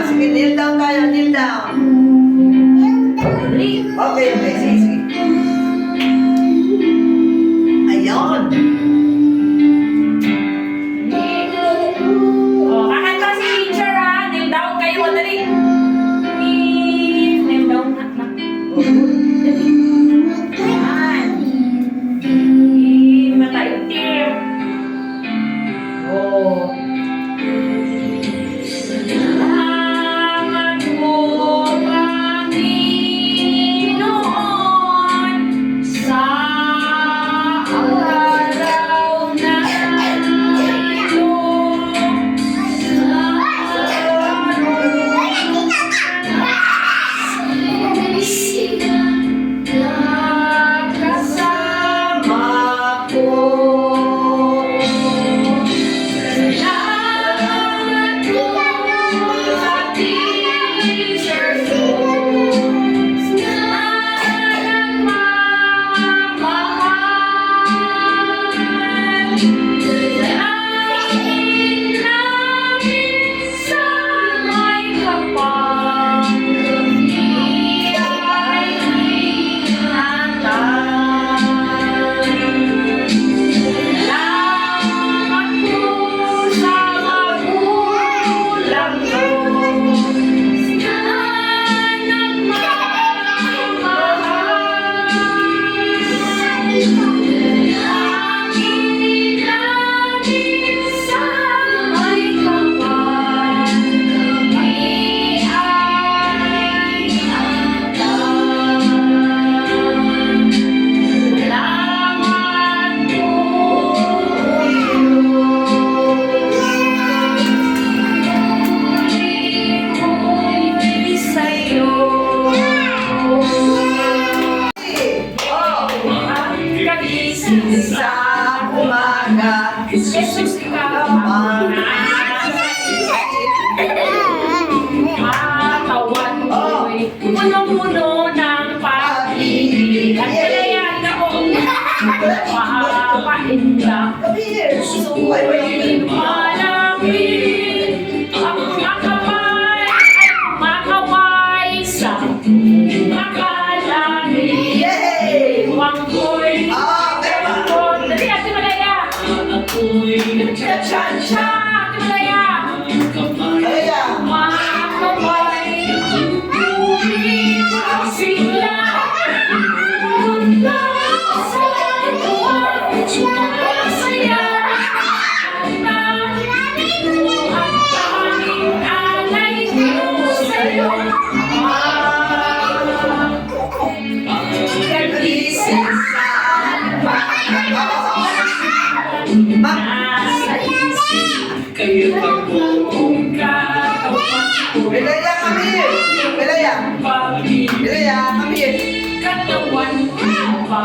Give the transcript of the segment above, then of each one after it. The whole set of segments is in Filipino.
Sige, kneel down tayo, kneel down. Okay, sige, sige. Ayun. Kakanta si teacher ha. Kneel down kayo. Dali. Kneel down na. Yan. Mataitim. Oh. Salamat mo, Panginoon, sa araw na ito. Kasama ko. Salamat po sa teacher ko na nagmamahal. Salamin namin sa may kapal. Kami ay ingatan. Salamat po sa magulang ko na nagmamahal. Salamin namin sa may kapal. Kami ay ingatan. Salamat po, Panginoon, sa'yo. Ang kagising Sa umaga, Jesus ka katawan ko'y puno-puno ng pag-ibig. At kalayan ako mapapainda. Come here. Suway malapit ang makamay ay makaway sa makalangit. Yay! Huwag ko'y Okay. dali, Ate Malaya. Cha-cha-cha, Ate Malaya. Kaya. Makakaway, tubig ang sigla. Punta sa tuwa, sumasaya. Ang tanging alay ko sa'yo. Kagising sa nasa isip, buong katawan ko'y Bilaya, come here. Bilaya. pag-ibig. Bilaya, come here. Katawan pa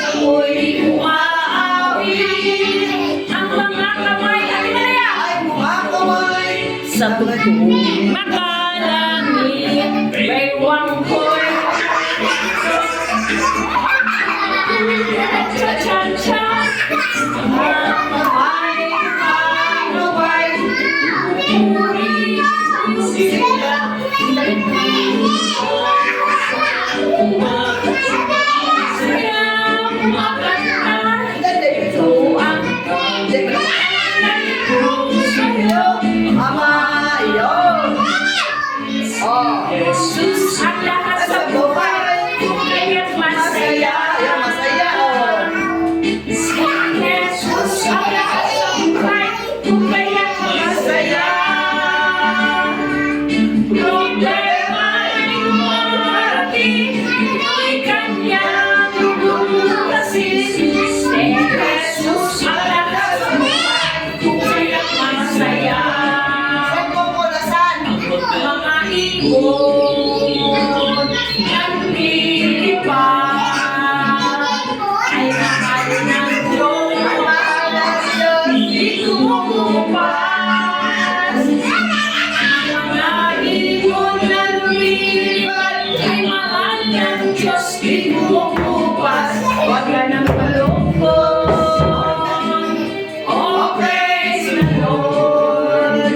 ako'y umaawit. Ang mga kamay, Ate Maria, Ay, mukha kamay. sa tugtog makalangit, baywang ko'y cha-cha-cha. Mga kamay, kamay, puri, sila, Mama, yun. Oh. Jesus ang lahat sa buhay, kaya't masaya. Masaya. Ayan, masaya, oh. Si Jesus ang lahat sa buhay, kaya't masaya. Problema ay dumarating, ito'y kanyang lulutasin. Si Jesus ang lahat sa buhay, kaya't masaya. Saan mo ko nasan? Mga ibon ng lilipad ay mahal ng Diyos. Hindi kumukupas. Mga ibon ng lilipad ay mahal ng Diyos. Hindi kumukupas. Huwag ka nang malungkot. Oh, praise the Lord.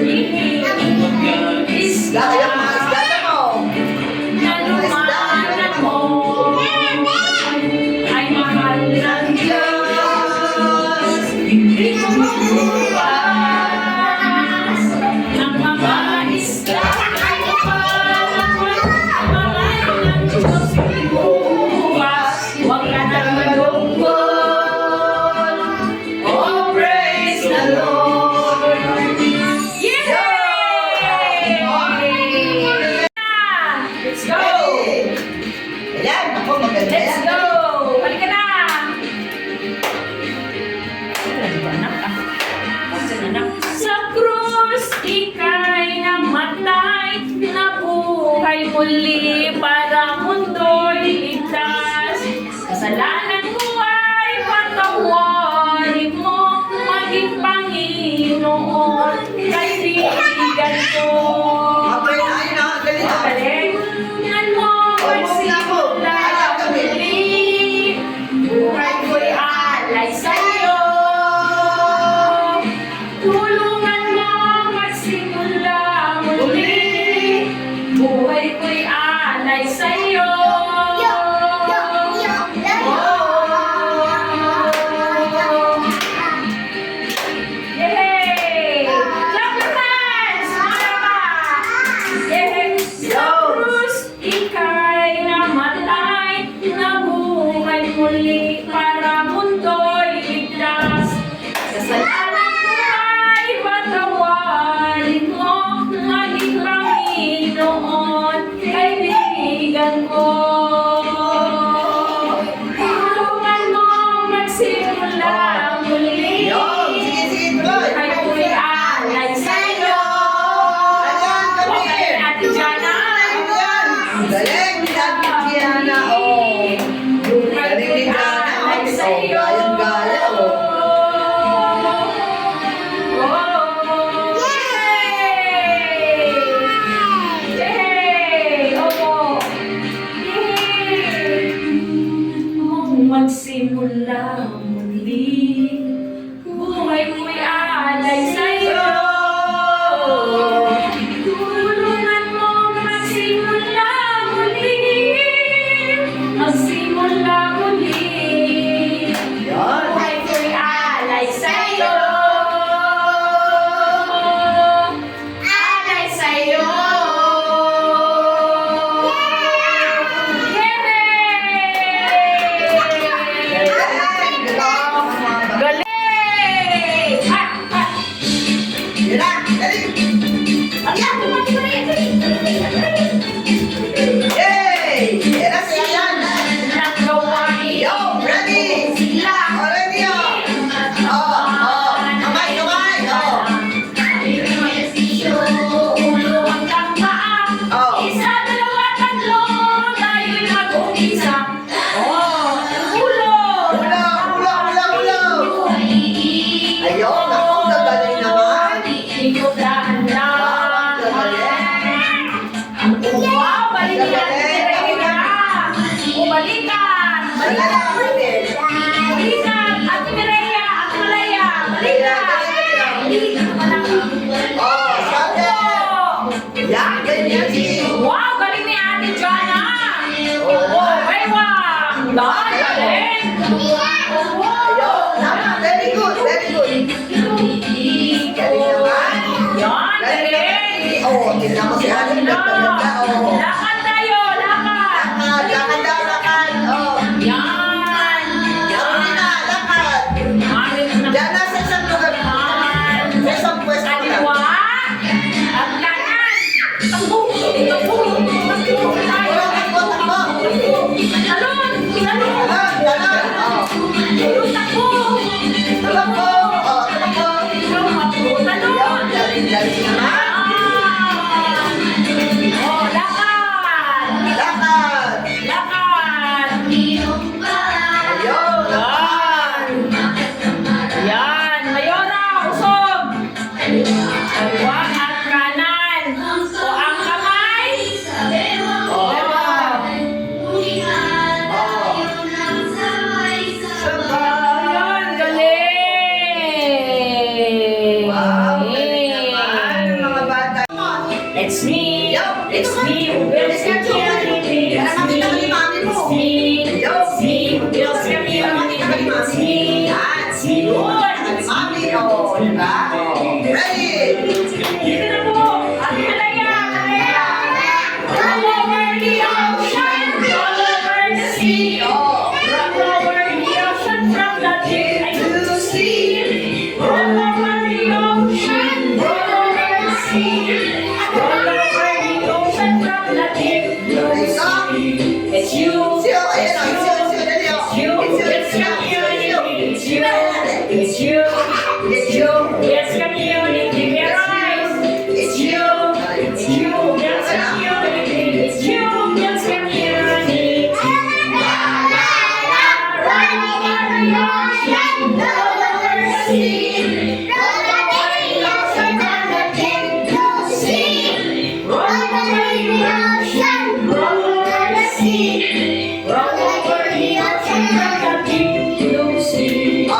magsimula muli. Buhay ko'y aalay sa'yo. Tulungan mo magsimula muli. Magsimula muli. Yan. Buhay ko'y aalay sa'yo. Alay sa'yo. Galing! Yan na, dali. Yay! Yan na siya yan. Yo, ready? Oh, ready, oh. Kamay, kamay, oh. Oh. Isa, dalawa, tatlo, tayo'y mag-umpisa. Oh, ulo! Hula, hula, hula, hula. Ayun, ako, gagaling naman. Ikaw dahan-dahan. Wow, balikan natin, balikan. Balikan, Ate Mireya, Ate Malaya, balikan. Oh, sabi. Yan, ganyan si. Wow, galing ni Ate Jana. Oo. Baywang. Galing. Ayun, tama, very good, very good. Galing naman. Yan, galing. Oh, tingnan mo si Adam, nagpaganda, oh. Lakad tayo, lakad. Lakad daw, lakad, oh. Yan. Yan na, lakad. Diyan na sa isang lugar. Sa isang pwesto na. Kaliwa at kanan. Takbo, takbo, takbo tayo. Wala, takbo, takbo. Talon, talon. Ganon, ganon, oh. Takbo. Takbo, oh, takbo. Talon. Yan, galing naman. Oh, lakad. Lakad. Lakad. Ayun, lakad. Yan, Mayora, usog. Kaliwa at kanan. O ang kamay. O. Ayun, galing. Wow, galing naman, mga bata. It's me. It's me who builds community. It's me. It's me. It's me who builds community. It's me. It's me. Mami, oh, diba? Ready? Dito na po. Ate Malaya, Malaya. Roll over the ocean. Roll over the sea. Roll over the ocean from the deep to sea. Roll over the ocean. Roll over the sea. Roll over the ocean from the deep to sea. It's you. Siyo, ayan, oh, siyo, siyo, dali, oh. It's you. It's community. It's you. It's you. It's you. It's community. Rise. It's you. It's you. It's community. It's you. It's community. Run over the ocean. Roll over the sea. Roll over the ocean from the deep to sea. Roll over the ocean. Roll over the sea. Roll over the ocean from the deep to sea. Oh,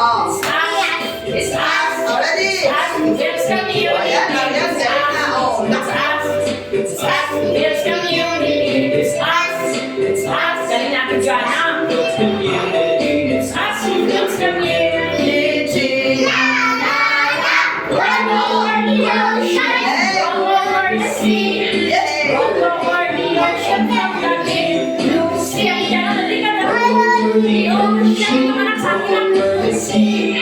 It's us. oh, ready? It's community. Ayan, ayan, galing na, oh. It's us. It's us. It's community. It's us. It's us. Galing natin dyan, ha? It's us. It's community. Run over the ocean. Roll over the sea. Yay! Roll over the ocean from the deep blue sea. Ayan, dali ka na. The ocean. Ito ka na sa akin lang. The sea.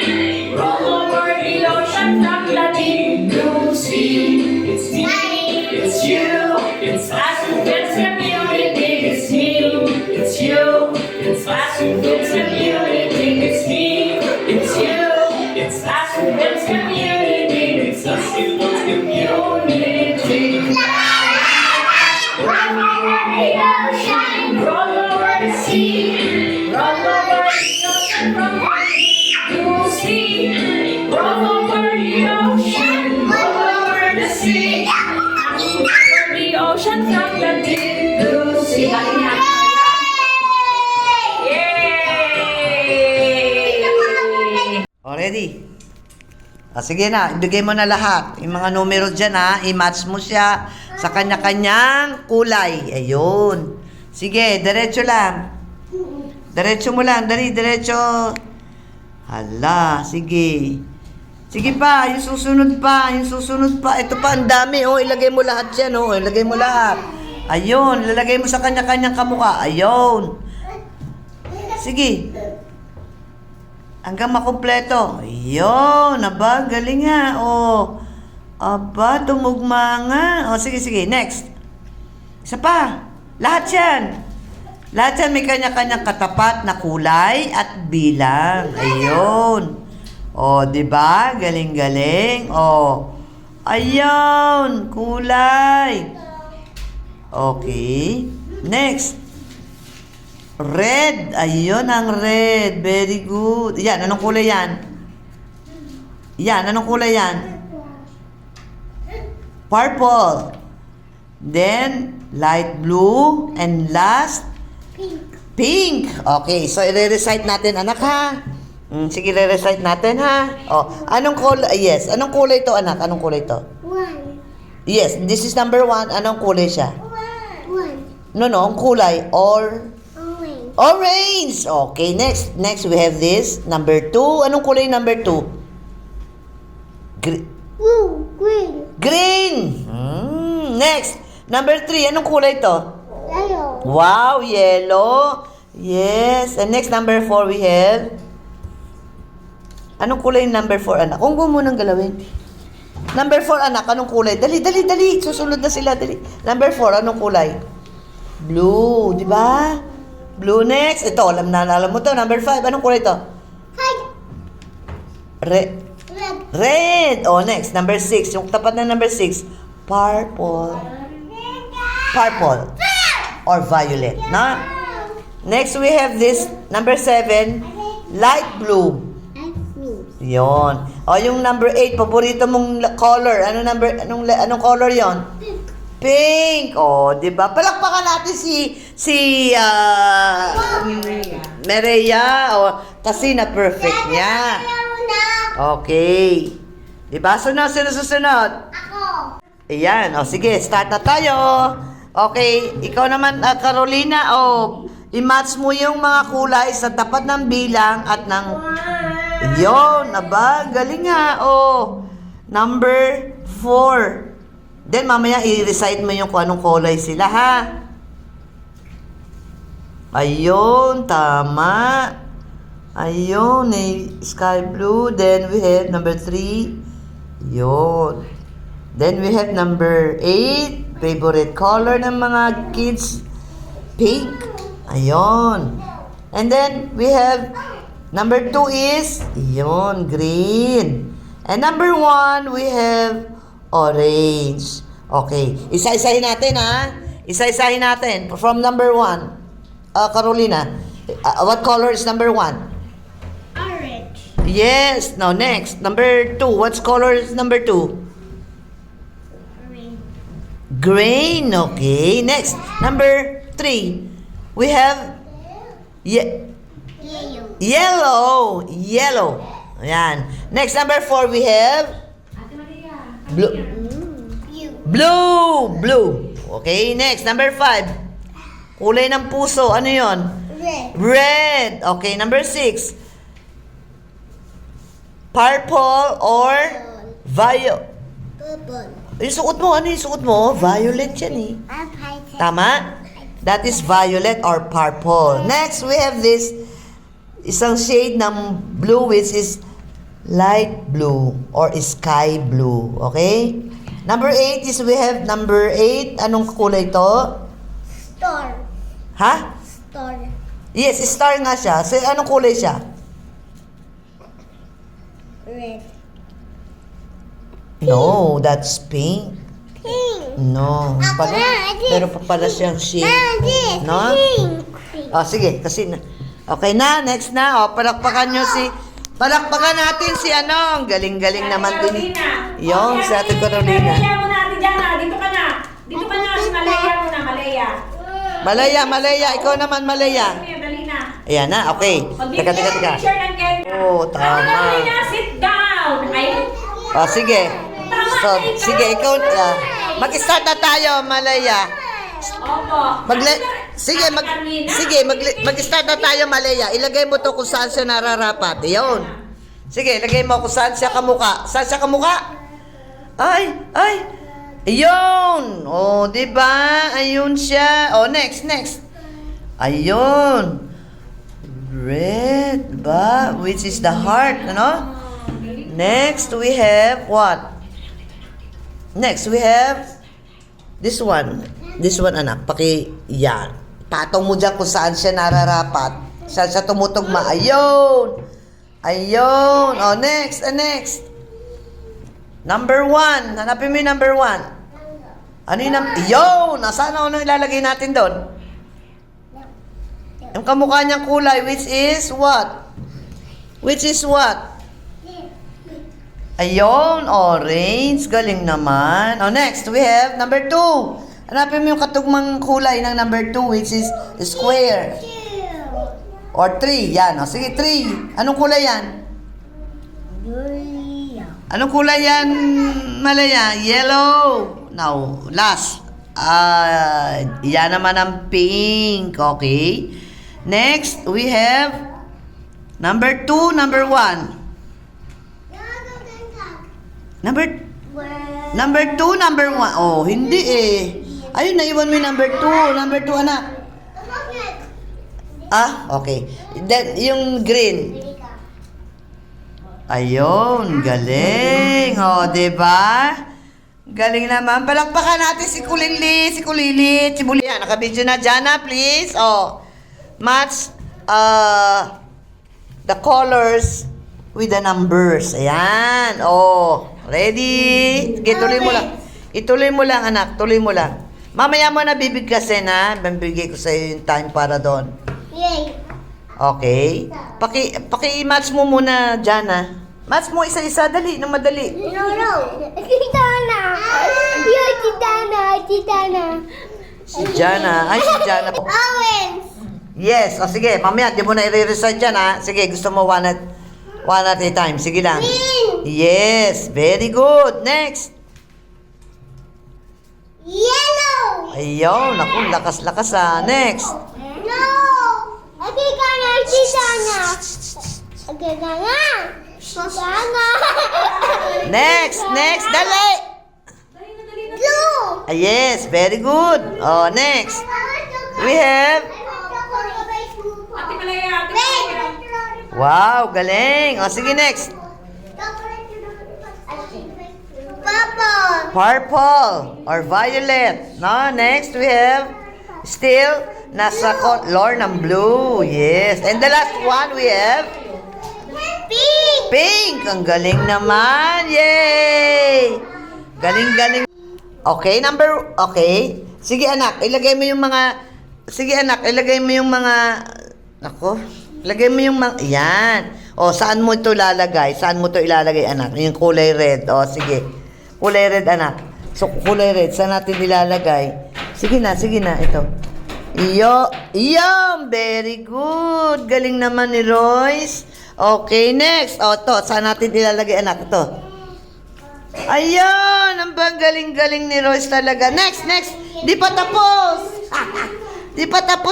Roll over the ocean from the deep blue sea. It's me. It's you. It's us. It's community. It's me. It's you. It's us. It's community. It's me. It's you. It's us. It's community. It's us. It's community. Run over the ocean. Roll over the sea. Roll over the ocean from the deep blue sea. Roll over the ocean. Roll over the sea. Over the ocean from the deep blue sea. Yay! ready? Sige na, ibigay mo na lahat. Yung mga numero dyan i-match mo siya sa kanya-kanyang kulay. Ayun. Sige, diretso lang. Diretso mo lang, dali, diretso. Hala, sige. Sige pa, yung susunod pa, yung susunod pa. Ito pa, ang dami. Ilagay mo lahat yan, ilagay mo lahat. Ayun, lalagay mo sa kanya-kanyang kamukha. Ayun. Sige. Hanggang makumpleto. Ayun, aba, galing nga. Aba, tumugma nga. Sige, sige, next. Isa pa. Lahat yan. Lahat yan may kanya-kanyang katapat na kulay at bilang. Ayun. Di ba? Galing-galing. Ayun, kulay. Okay. Next. Red. Ayun ang red. Very good. Yan, anong kulay yan? Yan, anong kulay yan? Purple. Then, light blue. And last? Pink. Okay, so i-recite natin, anak, ha? Sige, i-recite natin, ha? Anong kulay? Yes, anong kulay to, anak? Anong kulay to? 1. Yes, this is number 1. Anong kulay siya? 1. No, ang kulay. Orange. Orange. Okay, next. Next, we have this. Number 2. Anong kulay number 2? Blue. Green. Green. Next. Number 3. Anong kulay to? Yellow. Wow, yellow. Yes. And next, number 4, we have... Anong kulay yung number 4, anak? Kung mo nang galawin. Number 4, anak, anong kulay? Dali, dali, dali. Susunod na sila, dali. Number 4, anong kulay? Blue, di ba? Blue next. Ito, alam mo to. Number 5, anong kulay to? 5. Red. Red. Next, number 6. Yung tapat na number 6. Purple. Purple. Or violet, no? Next, we have this, number 7. Light blue. Yon. Yung number 8, paborito mong color. Anong color yon? Pink. Di ba? Palakpakan natin si Maria. Kasi na perfect niya. Okay. Di ba? Susunod. Ako. Ayan. Sige, start na tayo. Okay, ikaw naman, Carolina, i-match mo yung mga kulay sa tapat ng bilang at ng... Yun, aba, galing nga. Number 4. Then, mamaya i-recite mo yung kung anong kulay sila, ha? Ayun, tama. Ayun, sky blue. Then, we have number 3. Yun. Then, we have number 8. Favorite color ng mga kids. Pink. Ayun. And then, we have... Number 2 is, yun, green. And number 1, we have orange. Okay. Isa-isahin natin, ha? Isa-isahin natin. From number 1. Carolina, what color is number 1? Orange. Yes. Now, next. Number 2. What color is number 2? Green. Green. Okay. Next. Number 3. We have... Yellow. Yellow. Ayan. Next, number 4, we have... Blue. Blue. Okay, next, number 5. Kulay ng puso. Ano yon? Red. Okay, number 6. Purple or violet. Purple. Yung suot mo, ano yung suot mo? Violet yan eh. Tama? That is violet or purple. Next, we have this isang shade ng blue which is light blue or sky blue. Okay? Number 8 is we have number 8. Anong kulay to? Star. Ha? Star. Yes, star nga siya. So, anong kulay siya? Red. No, that's pink. Pink. No. Pero pala siyang shade. No? Pink. Sige, kasi na. Okay na, next na. Palakpakan natin si ano. Galing-galing naman din. Yung sa Ate Carolina. Malaya muna, Ate Jana. Dito ka na. Dito ka na. Si Malaya muna, Malaya. Malaya. Ikaw naman, Malaya. Dali na. Ayan na, okay. Teka. Picture ng Ken. Oo, tama. Marina, sit down. Ay, O, sige. So, sige, ikaw, mag-start na tayo, Malaya. opo. Mag-start na tayo, Malaya. Ilagay mo to kung saan siya nararapat. Iyon. Sige, ilagay mo kung saan siya kamuka. Saan siya kamuka? Ay. Ayun. O, di ba? Ayun siya. O, next. Ayun. Red ba? Which is the heart, ano? Next, we have what? Next, we have this one. This one, anak. Yan. Patong mo dyan kung saan siya nararapat. Saan siya tumutugma. Ayun. O, next. Number 1. Hanapin mo yung number 1. Ano yung Ayun. Nasaan ano ilalagay natin doon? Yung kamukha niyang kulay, which is what? Ayun, orange. Galing naman. O, next, we have number 2. Hanapin mo yung katugmang kulay ng number 2, which is square. Or 3. Yan. O, sige, 3. Anong kulay yan? Anong kulay yan, Malaya? Yellow. Now, last. Yan naman ang pink. Okay. Next, we have number 2, number 1. Number 2, number 1. Oh, hindi eh. Ayun, naiwan mo yung number 2. Number 2, anak. Okay. Then, yung green. Ayun, galing. Oh, diba? Galing naman. Palakpakan natin si Kulili, si Kulilit, si Bulian. Nakabidyo na, Jana, please. Oh, match the colors with the numbers. Ayan. Oh, ready? Okay, ituloy mo lang, anak. Tuloy mo lang. Mamaya mo na bibigkasin, ha? Bibigay ko sa'yo yung time para doon. Yay. Okay. Paki-match mo muna, Jana. Match mo isa-isa. Dali, nang madali. No. Titana. Yo, Titana. Si Jana. Ay, si Jana. Orange. Yes. O, sige. Mamaya, di mo na i-recite dyan, ha? Sige, gusto mo one at a time. Sige lang. Green. Yes. Very good. Next. Yellow. Ayun. Naku, lakas-lakas, ha. Next. No. Titana. Next. Dali. Blue. Yes. Very good. Oh, next. We have... Ate Malaya, Ate Malaya. Wow, galing. O, sige, next. Purple or violet. No, next we have still nasa color ng blue. Yes. And the last one we have pink. Ang galing naman. Yay! Galing. Okay. Sige anak, ilagay mo yung mga Ako, ilagay mo yung mga yan. O, saan mo ito lalagay? Anak? Yung kulay red. O, sige. Kulay red, anak. So, kulay red, saan natin ilalagay? Sige na, ito. Very good. Galing naman ni Royce. Okay, next. O, to, saan natin ilalagay, anak? Ito. Ayun, ang galing-galing ni Royce talaga. Next. Di pa tapos.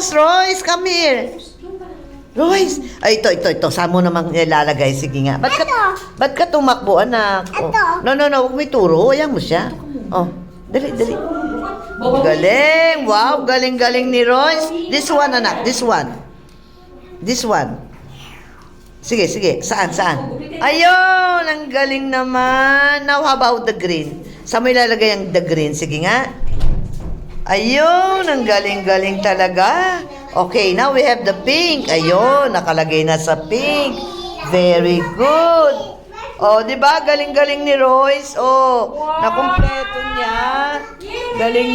Royce. Come here. Royce. Ay, ito. Saan mo namang ilalagay? Sige nga. Ba't ka tumakbo, anak? Oh. No. Huwag mo ituro. Ayan mo siya. Oh, dali. Galing. Wow, galing ni Royce. This one, anak. This one. Sige. Saan? Ayun, ang galing naman. Now, how about the green? Saan mo ilalagay ang the green? Sige nga. Ayun, ang galing talaga. Okay, now we have the pink. Ayun, nakalagay na sa pink. Very good. Oh, di ba? Galing ni Royce. Oh, nakumpleto niya. Galing.